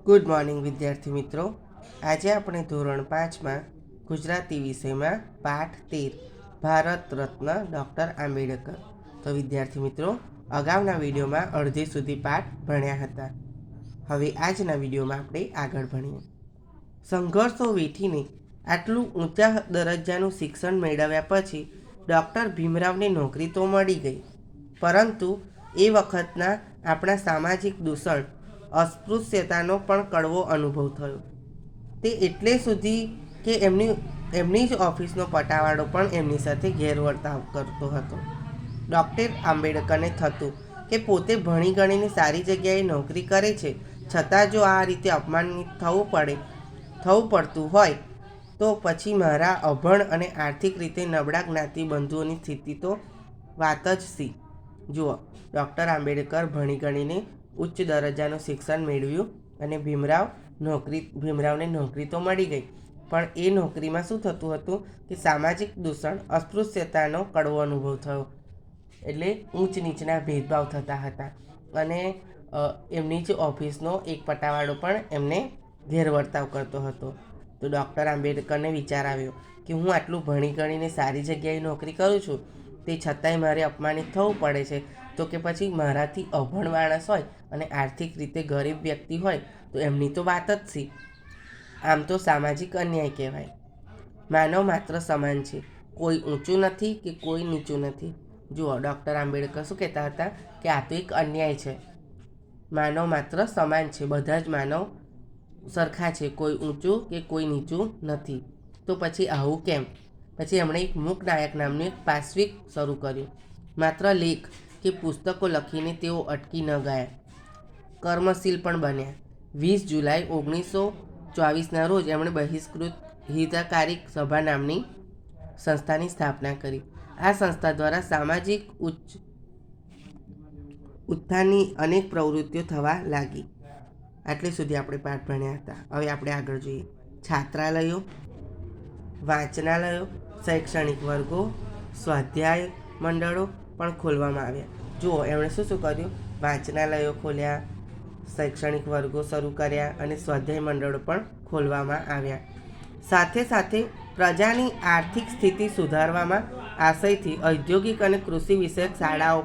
Good morning વિદ્યાર્થી મિત્રો. આજે આપણે ધોરણ 5માં ગુજરાતી વિષયમાં પાઠ 13 ભારત રત્ન ડૉક્ટર આંબેડકર. તો વિદ્યાર્થી મિત્રો, અગાઉના વિડીયોમાં અડધી સુધી પાઠ ભણ્યા હતા. હવે આજના વિડીયોમાં આપણે આગળ ભણીએ. સંઘર્ષો વેઠીને આટલું ઊંચા દરજ્જાનું શિક્ષણ મેળવ્યા પછી ડૉક્ટર ભીમરાવને નોકરી તો મળી ગઈ, પરંતુ એ વખતના આપણા સામાજિક દૂષણ અસ્પૃશ્યતાનો પણ કડવો અનુભવ થયો. તે એટલે સુધી કે એમની જ ઓફિસનો પટાવાળો પણ એમની સાથે ગેરવર્તાવ કરતો હતો. ડૉક્ટર આંબેડકરને થતું કે પોતે ભણી ગણીને સારી જગ્યાએ નોકરી કરે છે, છતાં જો આ રીતે અપમાનિત થવું પડતું હોય તો પછી મારા અભણ અને આર્થિક રીતે નબળા જ્ઞાતિ બંધુઓની સ્થિતિ તો વાત જ સી. જુઓ, ડૉક્ટર આંબેડકર ભણી ગણીને ઉચ્ચ દરજ્જાનું શિક્ષણ મેળવ્યું અને ભીમરાવને નોકરી તો મળી ગઈ, પણ એ નોકરીમાં શું થતું હતું કે સામાજિક દૂષણ અસ્પૃશ્યતાનો કડવો અનુભવ થયો. એટલે ઊંચ નીચના ભેદભાવ થતા હતા અને એમની જ ઓફિસનો એક પટાવાળો પણ એમને ગેરવર્તાવ કરતો હતો. તો ડૉક્ટર આંબેડકરને વિચાર આવ્યો કે હું આટલું ભણી ગણીને સારી જગ્યાએ નોકરી કરું છું, તે છતાંય મારે અપમાનિત થવું પડે છે, તો કે પછી મારાથી અભણ માણસ હોય અને આર્થિક રીતે ગરીબ વ્યક્તિ હોય તો એમની તો વાત જ સી. આમ તો સામાજિક અન્યાય કહેવાય. માનવ માત્ર સમાન છે, કોઈ ઊંચું નથી કે કોઈ નીચું નથી. જુઓ, ડૉક્ટર આંબેડકર શું કહેતા હતા કે આ તો એક અન્યાય છે. માનવ માત્ર સમાન છે, બધા જ માનવ સરખા છે, કોઈ ઊંચું કે કોઈ નીચું નથી. તો પછી આવું કેમ? પછી એમણે એક મૂકનાયક નામનું એક પાશ્વિક શરૂ કર્યું. માત્ર લેખ કે પુસ્તકો લખીને તેઓ અટકી ન ગયા, કર્મશીલ પણ બન્યા. 20 જુલાઈ 1924ના રોજ એમણે બહિષ્કૃત હિતકારી સભા નામની સંસ્થાની સ્થાપના કરી. આ સંસ્થા દ્વારા સામાજિક ઉત્થાનની અનેક પ્રવૃત્તિઓ થવા લાગી. આટલે સુધી આપણે પાઠ ભણ્યા હતા. હવે આપણે આગળ જોઈએ. છાત્રાલયો, વાંચનાલયો, શૈક્ષણિક વર્ગો, સ્વાધ્યાય મંડળો પણ ખોલવામાં આવ્યા. જુઓ, એમણે શું કર્યું? વાંચનાલયો ખોલ્યા, શૈક્ષણિક વર્ગો શરૂ કર્યા અને સ્વાધ્યાય મંડળો પણ ખોલવામાં આવ્યા. સાથે સાથે પ્રજાની આર્થિક સ્થિતિ સુધારવામાં આશયથી ઔદ્યોગિક અને કૃષિ વિષયક શાળાઓ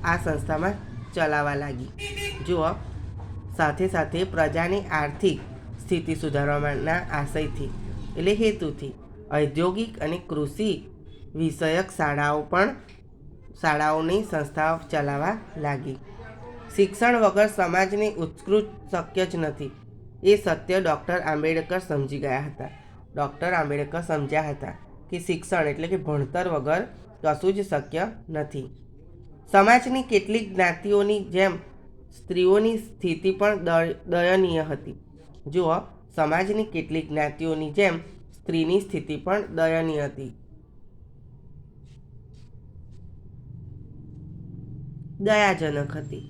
આ સંસ્થામાં ચલાવવા લાગી. જુઓ, સાથે સાથે પ્રજાની આર્થિક સ્થિતિ સુધારવાના આશયથી એટલે હેતુથી ઔદ્યોગિક અને કૃષિ વિષયક શાળાઓની સંસ્થાઓ ચલાવવા લાગી. શિક્ષણ વગર સમાજને ઉત્કૃષ્ટ શક્ય જ નથી. એ સત્ય ડૉક્ટર આંબેડકર સમજી ગયા હતા. ડૉક્ટર આંબેડકર સમજ્યા હતા કે શિક્ષણ એટલે કે ભણતર વગર કશું જ શક્ય નથી. સમાજની કેટલીક જ્ઞાતિઓની જેમ સ્ત્રીઓની સ્થિતિ પણ દયનીય હતી. જુઓ, સમાજની કેટલીક જ્ઞાતિઓની જેમ સ્ત્રીની સ્થિતિ પણ દયનીય હતી. દયાજનક હતી.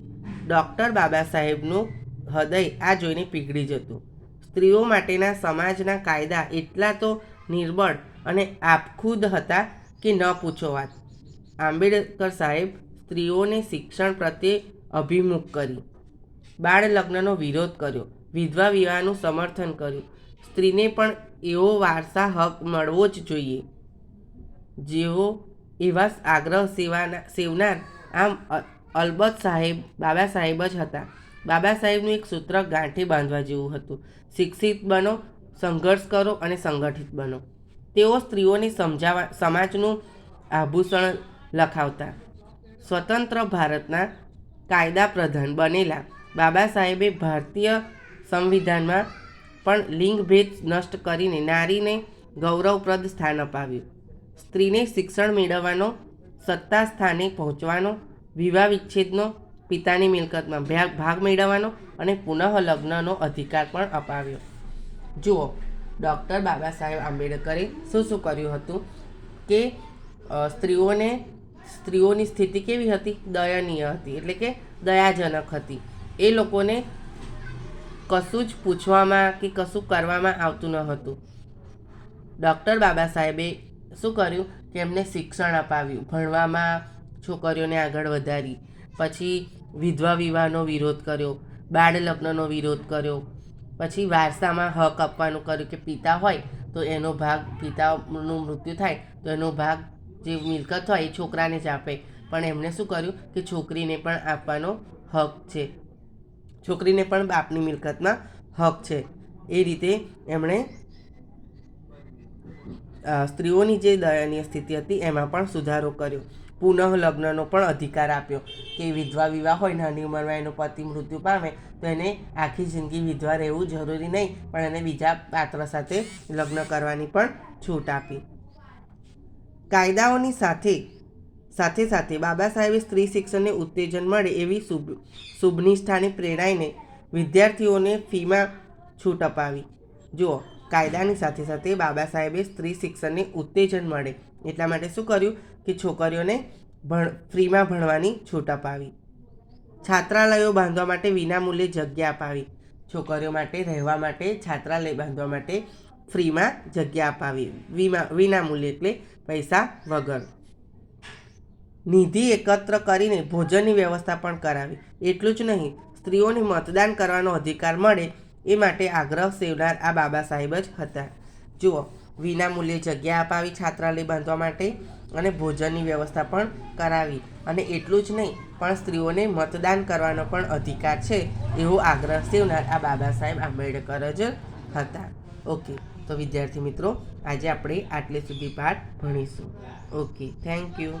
ડૉક્ટર બાબા સાહેબનું હૃદય આ જોઈને પીગળી જતું. સ્ત્રીઓ માટેના સમાજના કાયદા એટલા તો નિર્બળ અને આપખુદ હતા કે ન પૂછો વાત. આંબેડકર સાહેબ સ્ત્રીઓને શિક્ષણ પ્રત્યે અભિમુખ કરી, બાળ લગ્નનો વિરોધ કર્યો, વિધવા વિવાહનું સમર્થન કર્યું. સ્ત્રીને પણ એવો વારસા હક મળવો જ જોઈએ જેવો એવા આગ્રહ સેવનાર આમ અલબત્ત બાબા સાહેબ જ હતા. બાબા સાહેબનું એક સૂત્ર ગાંઠે બાંધવા જેવું હતું: શિક્ષિત બનો, સંઘર્ષ કરો અને સંગઠિત બનો. તેઓ સ્ત્રીઓને સમાજનું આભૂષણ લખાવતા. સ્વતંત્ર ભારતના કાયદા પ્રધાન બનેલા બાબા સાહેબે ભારતીય સંવિધાનમાં પણ લિંગભેદ નષ્ટ કરીને નારીને ગૌરવપ્રદ સ્થાન અપાવ્યું. સ્ત્રીને શિક્ષણ મેળવવાનો, સત્તા સ્થાને પહોંચવાનો, વિવાહ વિચ્છેદનો, પિતાની મિલકતમાં ભાગ મેળવવાનો અને પુનઃ લગ્નનો અધિકાર પણ અપાવ્યો. જુઓ, ડૉક્ટર બાબા સાહેબ આંબેડકરે શું કર્યું હતું કે સ્ત્રીઓની સ્થિતિ કેવી હતી? દયનીય હતી, એટલે કે દયાજનક હતી. એ લોકોને કશું જ પૂછવામાં કે કશું કરવામાં આવતું ન હતું. ડૉક્ટર બાબા સાહેબે શું કર્યું કે એમને શિક્ષણ અપાવ્યું, ભણવામાં છોકરીઓને આગળ વધારી. પછી વિધવા વિવાહનો વિરોધ કર્યો, બાળ લગ્નનો વિરોધ કર્યો, પછી વારસામાં હક આપવાનું કર્યું કે પિતા હોય તો એનો ભાગ, પિતાનું મૃત્યુ થાય તો એનો ભાગ જે મિલકત હોય એ છોકરાને જ આપે, પણ એમણે શું કર્યું કે છોકરીને પણ આપવાનો હક છે, છોકરીને પણ બાપની મિલકતમાં હક છે. એ રીતે એમણે સ્ત્રીઓની જે દયનીય સ્થિતિ હતી એમાં પણ સુધારો કર્યો. પુનઃ લગ્નનો પણ અધિકાર આપ્યો કે વિધવા વિવાહ હોય, નાની ઉંમરમાં એનો પતિ મૃત્યુ પામે તો એને આખી જિંદગી વિધવા રહેવું જરૂરી નહીં, પણ એને બીજા પાત્ર સાથે લગ્ન કરવાની પણ છૂટ આપી. કાયદાઓની સાથે સાથે બાબા સાહેબે સ્ત્રી શિક્ષણને ઉત્તેજન મળે એવી શુભનિષ્ઠાની પ્રેરણાઈને વિદ્યાર્થીઓને ફીમાં છૂટ અપાવી. જુઓ, કાયદાની સાથે સાથે બાબા સાહેબે સ્ત્રી શિક્ષણને ઉત્તેજન મળે એટલા માટે શું કર્યું કે છોકરીઓને ફ્રીમાં ભણવાની છૂટ અપાવી. છાત્રાલયો બાંધવા માટે વિનામૂલ્યે જગ્યા અપાવી. છોકરીઓ માટે રહેવા માટે છાત્રાલય બાંધવા માટે ફ્રીમાં જગ્યા અપાવી, વિનામૂલ્યે એટલે પૈસા વગર. નિધિ એકત્ર કરીને ભોજનની વ્યવસ્થા પણ કરાવી. એટલું જ નહીં, સ્ત્રીઓને મતદાન કરવાનો અધિકાર મળે એ માટે આગ્રહ સેવનાર આ બાબા સાહેબ જ હતા. જુઓ, વિનામૂલ્યે જગ્યા અપાવી છાત્રાલય બાંધવા માટે અને ભોજનની વ્યવસ્થા પણ કરાવી, અને એટલું જ નહીં પણ સ્ત્રીઓને મતદાન કરવાનો પણ અધિકાર છે એવો આગ્રહ સેવનાર આ બાબા સાહેબ આંબેડકર જ હતા. ઓકે, તો વિદ્યાર્થી મિત્રો, આજે આપણે આટલે સુધી પાઠ ભણીશું. Okay, thank you.